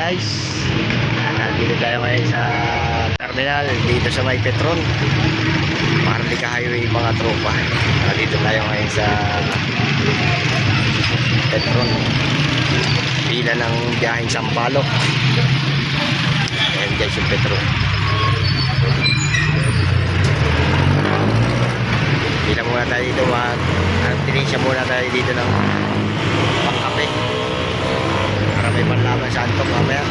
guys, nandito tayo ngayon sa terminal dito sa may Petron, Maharlika Highway mga tropa. Nandito tayo ngayon sa Petron, pila ng biyaheng Sampaloc. Ayan guys yung Petron, pila muna tayo dito, tinisya muna tayo dito ng pangkape para may panlaban sa antok mamaya.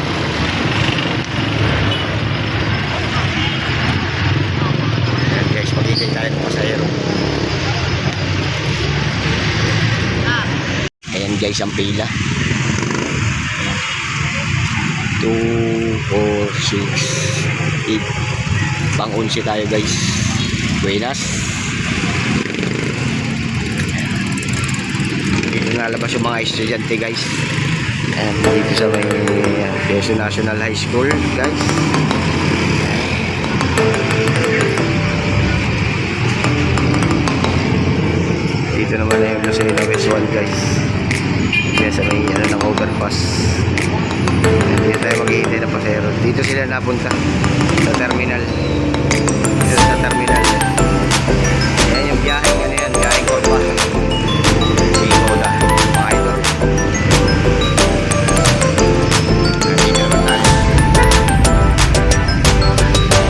Ayan guys, magiging tayo ng pasahero. Ayan guys ang pila, 2, 4, 6, 8, pang 11 tayo guys. Buenas. Dito nalabas yung mga estudyante guys. And dito sa may Quezon National High School guys. Dito naman na yung Lucena West 1 guys. Kaya sa may ng overpass. And dito tayo maghihintay ng pasero. Dito sila napunta sa terminal. Dito sa terminal. Ayan yung biyaheng ano yan, biyaheng Korpa. Sikoda, mga idol. Nandito naman tayo.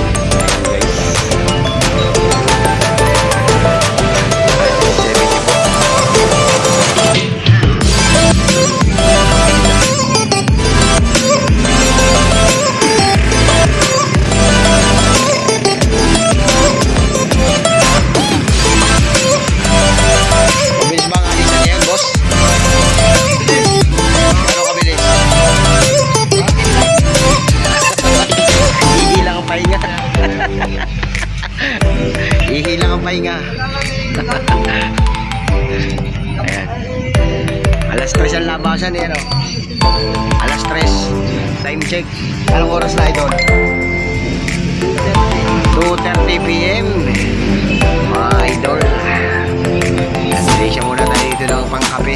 Ayan guys. 70 ihilang ang pahinga. Ayan. Alas 3 ang labasan eh, ano? Alas 3. Time check. Anong oras na ito? 2:30 PM. Mga idol. Hindi siya muna tayo dito ng pangkape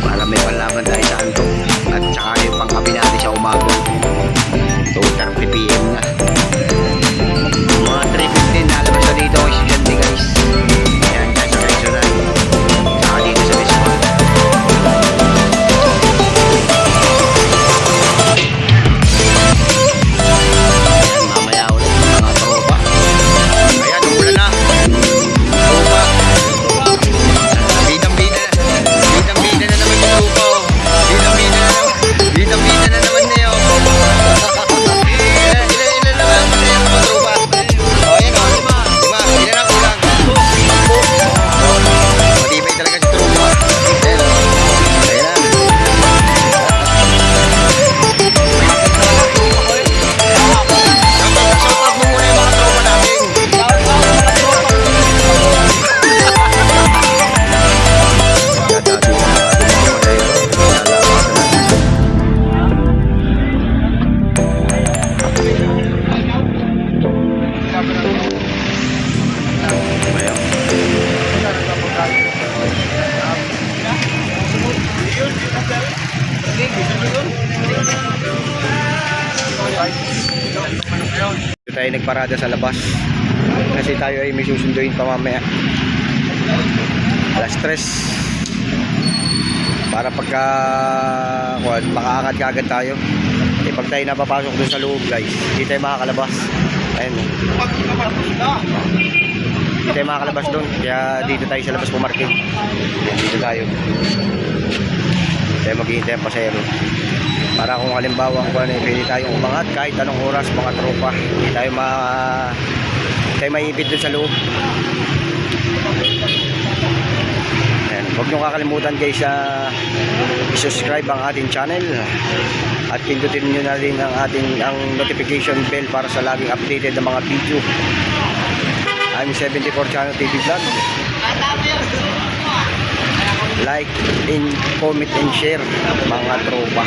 para may panlaban tayo sa antok. At saka yung pangkape natin sa umaga. 2:30 PM na. Mga 3:15 nalabas na dito ang estudyante guys. Ayan guys, sa Quezon. Saka dito sa Bispo. Ayan, mamaya ulit mga tropa. Ayan, umulan na. Tropa. Bidang-bida na. Bidang-bida na naman yung tropa. Bidang-bida na naman. Bidang-bida na naman na yun. Tayo nagparada sa labas kasi tayo ay may susunduin pa mamaya alas 3 para pagka makaakad kagad tayo. Eh pag tayo napapasok dun sa loob guys, hindi tayo makakalabas. Ayun, hindi tayo makakalabas dun, kaya dito tayo sa labas pumarking. Dito tayo maghihintay ang pasero para kung halimbawa pwede tayong umangat kahit anong oras mga tropa. Hindi tayo maiipit dun sa loob. Ayan, huwag nyo kakalimutan guys i-subscribe ang ating channel at pindutin nyo na rin ang notification bell para sa laging updated na mga video. I'm 74 Channel TV Vlog. Like, comment and share mga tropa.